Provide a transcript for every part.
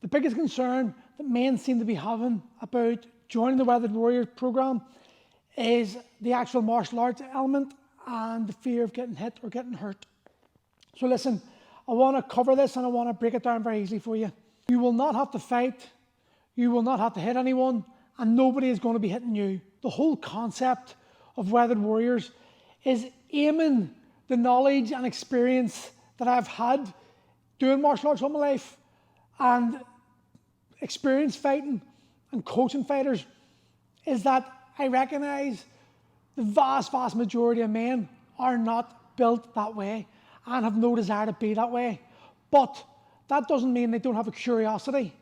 The biggest concern that men seem to be having about joining the Weathered Warriors program is the actual martial arts element and the fear of getting hit or getting hurt. So listen, I want to cover this and I want to break it down very easily for you. You will not have to fight, you will not have to hit anyone, and nobody is going to be hitting you. The whole concept of Weathered Warriors is aiming the knowledge and experience that I've had doing martial arts all my life and experience fighting and coaching fighters, is that I recognise the vast majority of men are not built that way and have no desire to be that way. But that doesn't mean they don't have a curiosity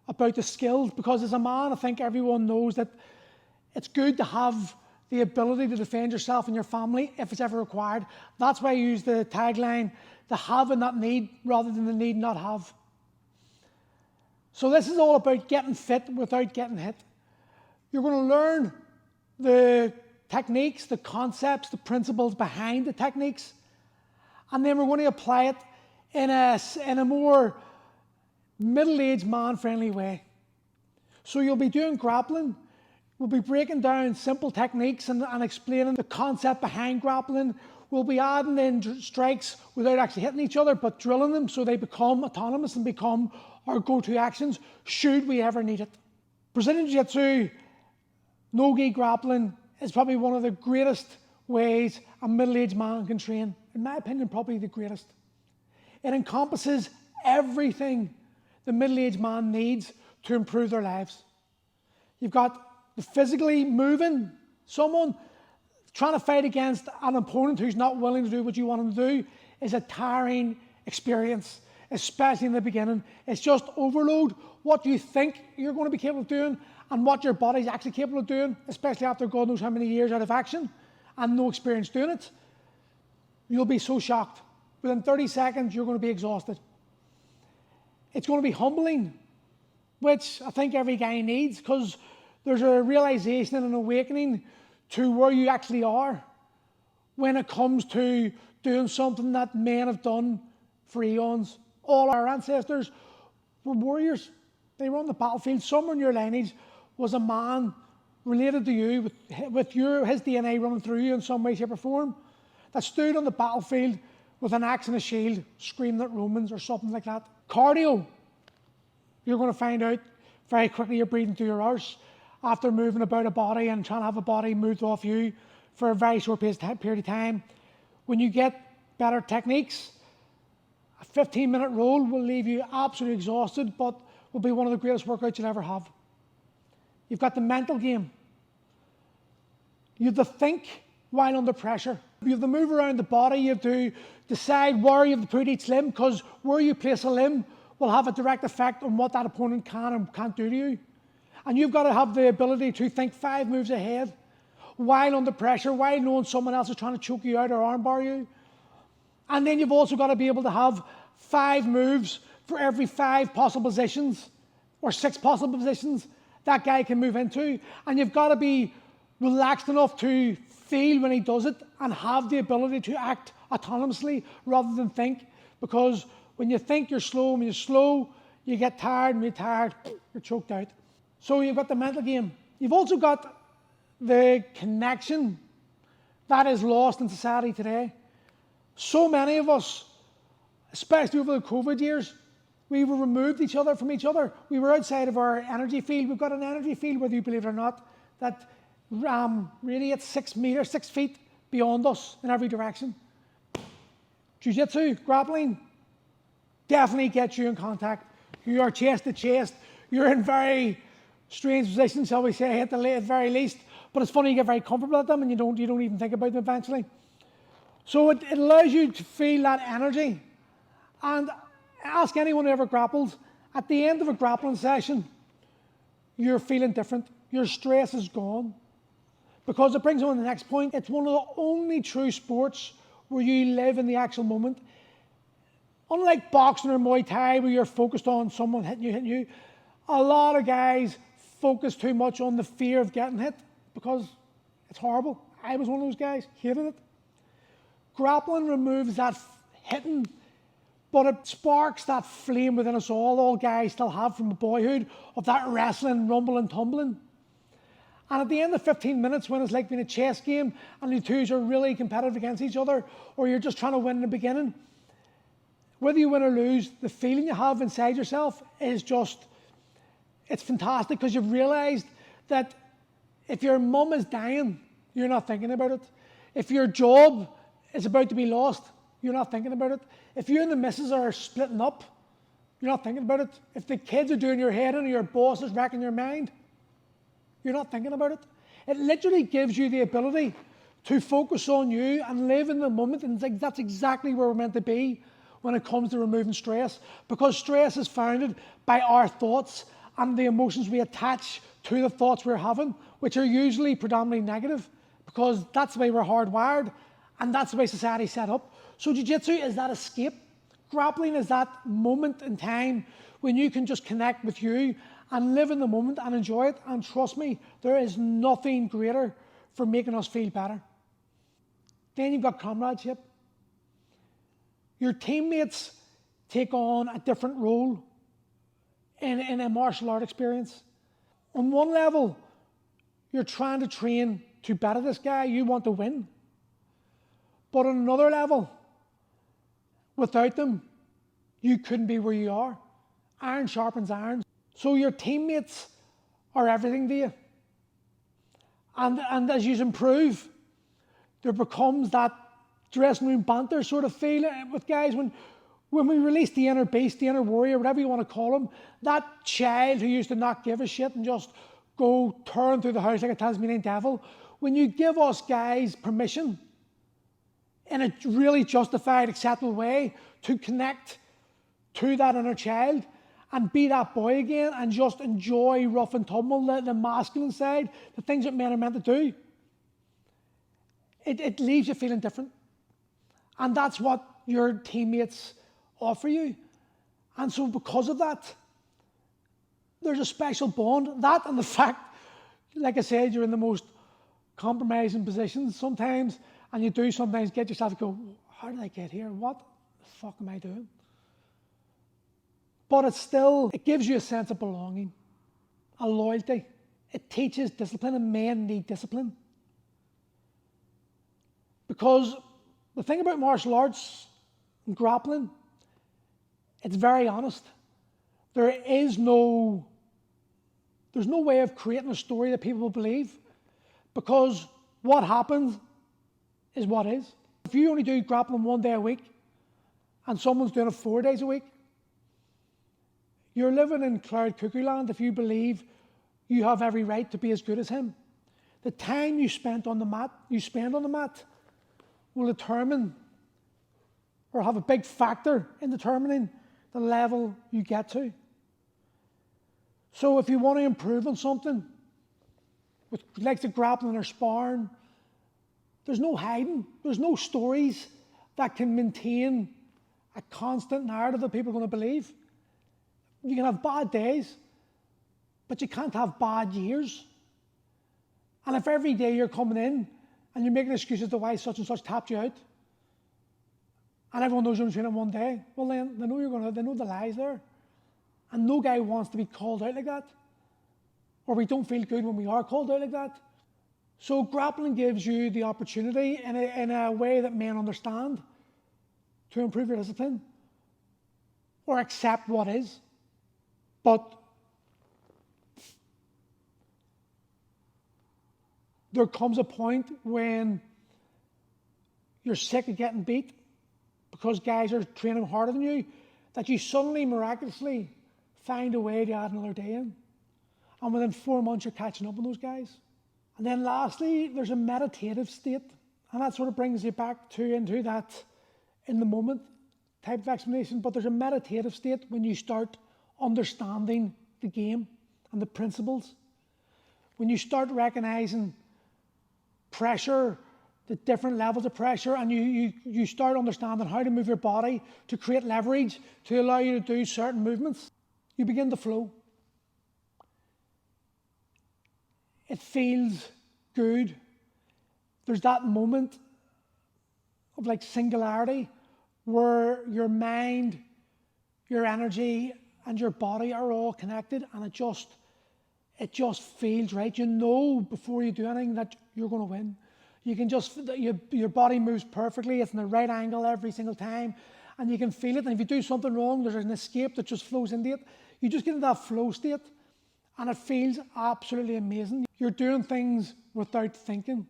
about the skills, because as a man, I think everyone knows that it's good to have the ability to defend yourself and your family if it's ever required. That's why I use the tagline, the have and not need, rather than the need not have. So this is all about getting fit without getting hit. You're going to learn the techniques, the concepts, the principles behind the techniques, and then we're going to apply it in a more middle-aged, man-friendly way. So you'll be doing grappling. We'll be breaking down simple techniques and explaining the concept behind grappling. We'll be adding in strikes without actually hitting each other, but drilling them so they become autonomous and become our go-to actions should we ever need it. Brazilian Jiu-Jitsu, no-gi grappling is probably one of the greatest ways a middle-aged man can train. In my opinion, probably the greatest. It encompasses everything the middle-aged man needs to improve their lives. You've got the physically moving, someone trying to fight against an opponent who's not willing to do what you want them to do is a tiring experience, especially in the beginning. It's just overload what you think you're going to be capable of doing and what your body's actually capable of doing, especially after God knows how many years out of action and no experience doing it. You'll be so shocked. Within 30 seconds, you're going to be exhausted. It's going to be humbling, which I think every guy needs, because there's a realization and an awakening to where you actually are when it comes to doing something that men have done for eons. All our ancestors were warriors. They were on the battlefield. Somewhere in your lineage was a man related to you with his DNA running through you in some way, shape or form, that stood on the battlefield with an axe and a shield screaming at Romans or something like that. Cardio, you're going to find out very quickly you're breathing through your arse after moving about a body and trying to have a body moved off you for a very short period of time. When you get better techniques, a 15-minute roll will leave you absolutely exhausted, but will be one of the greatest workouts you'll ever have. You've got the mental game. You have to think while under pressure. You have to move around the body. You have to decide where you have to put each limb, because where you place a limb will have a direct effect on what that opponent can and can't do to you. And you've got to have the ability to think 5 moves ahead while under pressure, while knowing someone else is trying to choke you out or armbar you. And then you've also got to be able to have 5 moves for every 5 possible positions or 6 possible positions that guy can move into. And you've got to be relaxed enough to feel when he does it and have the ability to act autonomously rather than think. Because when you think you're slow, when you're slow, you get tired, and when you're tired, you're choked out. So you've got the mental game. You've also got the connection that is lost in society today. So many of us, especially over the COVID years, we were removed each other from each other. We were outside of our energy field. We've got an energy field, whether you believe it or not, that radiates 6 meters, 6 feet beyond us in every direction. Jiu-Jitsu, grappling, definitely gets you in contact. You are chest to chest. You're in very strange positions, shall we say, at the very least. But it's funny, you get very comfortable at them and you don't even think about them eventually. So it allows you to feel that energy. And ask anyone who ever grapples, at the end of a grappling session, you're feeling different. Your stress is gone. Because it brings on the next point. It's one of the only true sports where you live in the actual moment. Unlike boxing or Muay Thai, where you're focused on someone hitting you, a lot of guys focus too much on the fear of getting hit because it's horrible. I was one of those guys, hated it. Grappling removes that hitting But it sparks that flame within us all guys still have from boyhood, of that wrestling, rumbling, tumbling. And at the end of 15 minutes, when it's like being a chess game and the twos are really competitive against each other, or you're just trying to win in the beginning, whether you win or lose, the feeling you have inside yourself is just, it's fantastic, because you've realised that if your mum is dying, you're not thinking about it. If your job is about to be lost, you're not thinking about it. If you and the missus are splitting up, you're not thinking about it. If the kids are doing your head in or your boss is wrecking your mind, you're not thinking about it. It literally gives you the ability to focus on you and live in the moment, and that's exactly where we're meant to be when it comes to removing stress, because stress is founded by our thoughts and the emotions we attach to the thoughts we're having, which are usually predominantly negative, because that's the way we're hardwired and that's the way society's set up. So jiu-jitsu is that escape. Grappling is that moment in time when you can just connect with you and live in the moment and enjoy it. And trust me, there is nothing greater for making us feel better. Then you've got comradeship. Your teammates take on a different role in a martial art experience. On one level, you're trying to train to better this guy, you want to win. But on another level, without them, you couldn't be where you are. Iron sharpens iron. So your teammates are everything to you. And as you improve, there becomes that dressing room banter sort of feel with guys. When we release the inner beast, the inner warrior, whatever you want to call him, that child who used to not give a shit and just go turn through the house like a Tasmanian devil, when you give us guys permission in a really justified, acceptable way to connect to that inner child and be that boy again and just enjoy rough and tumble, the masculine side, the things that men are meant to do, it leaves you feeling different. And that's what your teammates offer you. And so because of that, there's a special bond. That and the fact, like I said, you're in the most compromising positions sometimes, and you do sometimes get yourself to go, how did I get here? What the fuck am I doing? But it gives you a sense of belonging, a loyalty. It teaches discipline, and men need discipline. Because the thing about martial arts and grappling, it's very honest. There's no way of creating a story that people will believe, because what happens is what is. If you only do grappling 1 day a week and someone's doing it 4 days a week, you're living in cloud cuckoo land if you believe you have every right to be as good as him. The time you spend on the mat will determine or have a big factor in determining the level you get to. So if you want to improve on something, with like the grappling or sparring, there's no hiding. There's no stories that can maintain a constant narrative that people are going to believe. You can have bad days, but you can't have bad years. And if every day you're coming in and you're making excuses to why such and such tapped you out, and everyone knows you're only training 1 day, well then they know the lies there. And no guy wants to be called out like that. Or we don't feel good when we are called out like that. So grappling gives you the opportunity in a way that men understand to improve your discipline or accept what is. But there comes a point when you're sick of getting beat because guys are training harder than you, that you suddenly miraculously find a way to add another day in. And within 4 months, you're catching up on those guys. And then lastly, there's a meditative state. And that sort of brings you back into that in the moment type of explanation. But there's a meditative state when you start understanding the game and the principles. When you start recognizing pressure, the different levels of pressure, and you start understanding how to move your body to create leverage to allow you to do certain movements, you begin to flow. It feels good. There's that moment of like singularity where your mind, your energy, and your body are all connected, and it just feels right. You know before you do anything that you're going to win. You can just, your body moves perfectly. It's in the right angle every single time, and you can feel it. And if you do something wrong, there's an escape that just flows into it. You just get into that flow state, and it feels absolutely amazing. You're doing things without thinking,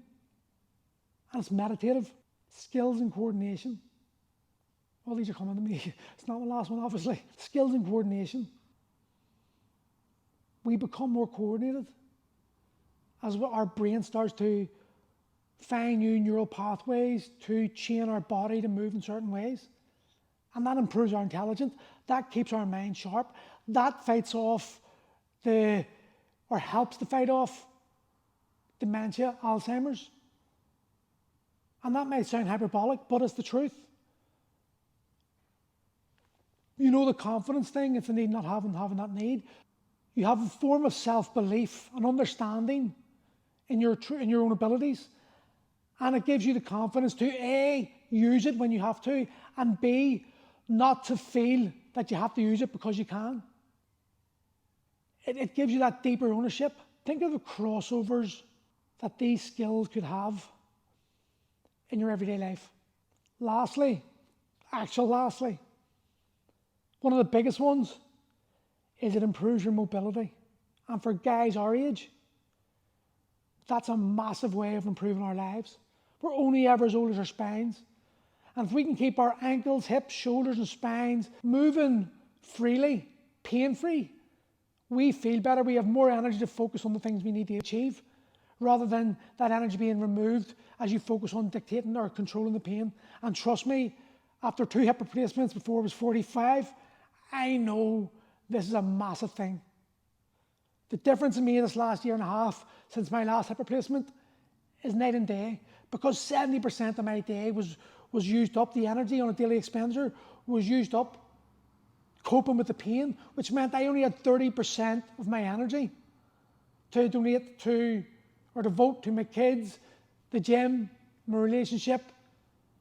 and it's meditative. Skills and coordination. All these are coming to me. It's not the last one, obviously. Skills and coordination. We become more coordinated as our brain starts to find new neural pathways to chain our body to move in certain ways. And that improves our intelligence. That keeps our mind sharp. That fights off or helps to fight off dementia, Alzheimer's. And that might sound hyperbolic, but it's the truth. You know the confidence thing, it's the need not having that need. You have a form of self-belief, an understanding in your own abilities. And it gives you the confidence to A, use it when you have to, and B, not to feel that you have to use it because you can. It gives you that deeper ownership. Think of the crossovers that these skills could have in your everyday life. Lastly, one of the biggest ones is it improves your mobility. And for guys our age, that's a massive way of improving our lives. We're only ever as old as our spines. And if we can keep our ankles, hips, shoulders, and spines moving freely, pain-free, we feel better. We have more energy to focus on the things we need to achieve, rather than that energy being removed as you focus on dictating or controlling the pain. And trust me, after 2 hip replacements before I was 45, I know this is a massive thing. The difference in me this last year and a half since my last hip replacement is night and day, because 70% of my day was used up. The energy on a daily expenditure was used up coping with the pain, which meant I only had 30% of my energy to donate to or devote to my kids, the gym, my relationship,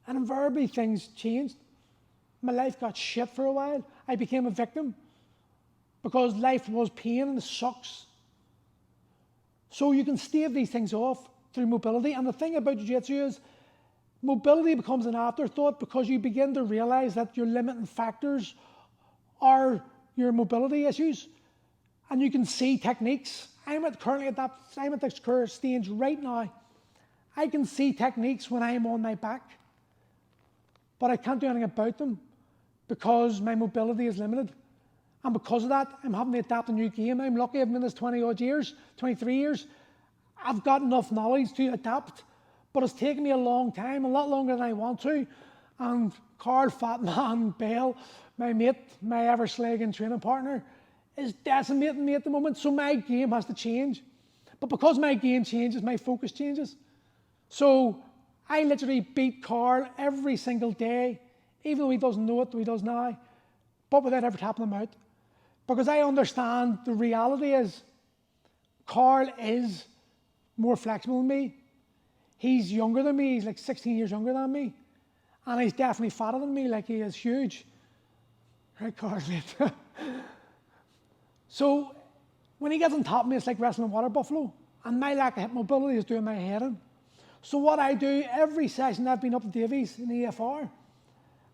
and invariably things changed. My life got shit for a while. I became a victim because life was pain and it sucks. So you can stave these things off through mobility. And the thing about jiu-jitsu is mobility becomes an afterthought because you begin to realize that your limiting factors are your mobility issues. And you can see techniques. I'm at this current stage right now. I can see techniques when I'm on my back, but I can't do anything about them because my mobility is limited. And because of that, I'm having to adapt a new game. I'm lucky I've been in this 20-odd years, 23 years. I've got enough knowledge to adapt, but it's taken me a long time, a lot longer than I want to. And Carl Fatman Bell, my mate, my ever-slagging training partner, is decimating me at the moment, so my game has to change. But because my game changes, my focus changes. So I literally beat Carl every single day, even though he doesn't know it, though he does now, but without ever tapping him out. Because I understand the reality is Carl is more flexible than me. He's younger than me, he's like 16 years younger than me. And he's definitely fatter than me, like he is huge. Right, Carl, mate? So when he gets on top of me, it's like wrestling a water buffalo. And my lack of hip mobility is doing my head in. So what I do, every session I've been up to Davies in the EFR,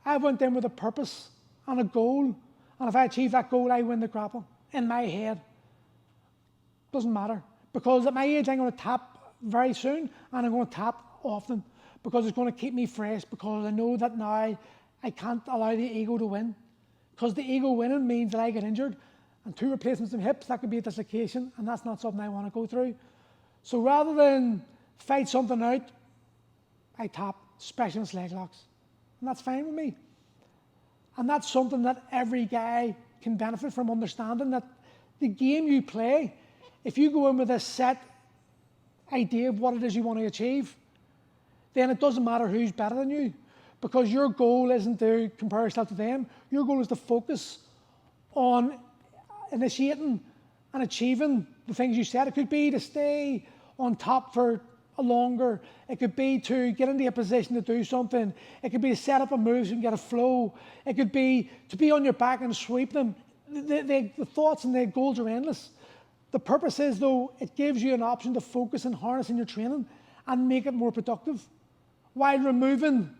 I went in with a purpose and a goal. And if I achieve that goal, I win the grapple in my head. Doesn't matter. Because at my age, I'm going to tap very soon, and I'm going to tap often, because it's going to keep me fresh, because I know that now I can't allow the ego to win. Because the ego winning means that I get injured, and 2 replacements in hips, that could be a dislocation, and that's not something I want to go through. So rather than fight something out, I tap specialist leg locks. And that's fine with me. And that's something that every guy can benefit from, understanding that the game you play, if you go in with a set idea of what it is you want to achieve, then it doesn't matter who's better than you, because your goal isn't to compare yourself to them. Your goal is to focus on initiating and achieving the things you said. It could be to stay on top for longer. It could be to get into a position to do something. It could be to set up a move and get a flow. It could be to be on your back and sweep them. The thoughts and the goals are endless. The purpose is, though, it gives you an option to focus and harness in your training and make it more productive, while removing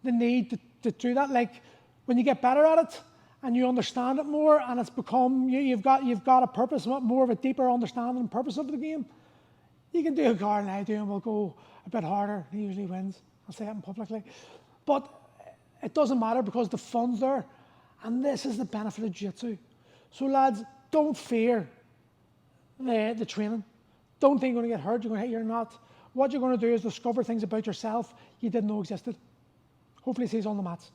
the need to do that. Like when you get better at it and you understand it more, and it's become, you've got a purpose, more of a deeper understanding and purpose of the game. You can do a Gordon and I do, and we'll go a bit harder. He usually wins. I'll say it publicly. But it doesn't matter because the fun's there. And this is the benefit of jiu-jitsu. So lads, don't fear the training. Don't think you're going to get hurt, you're going to hit, you're not. What you're going to do is discover things about yourself you didn't know existed. Hopefully see you on the mats.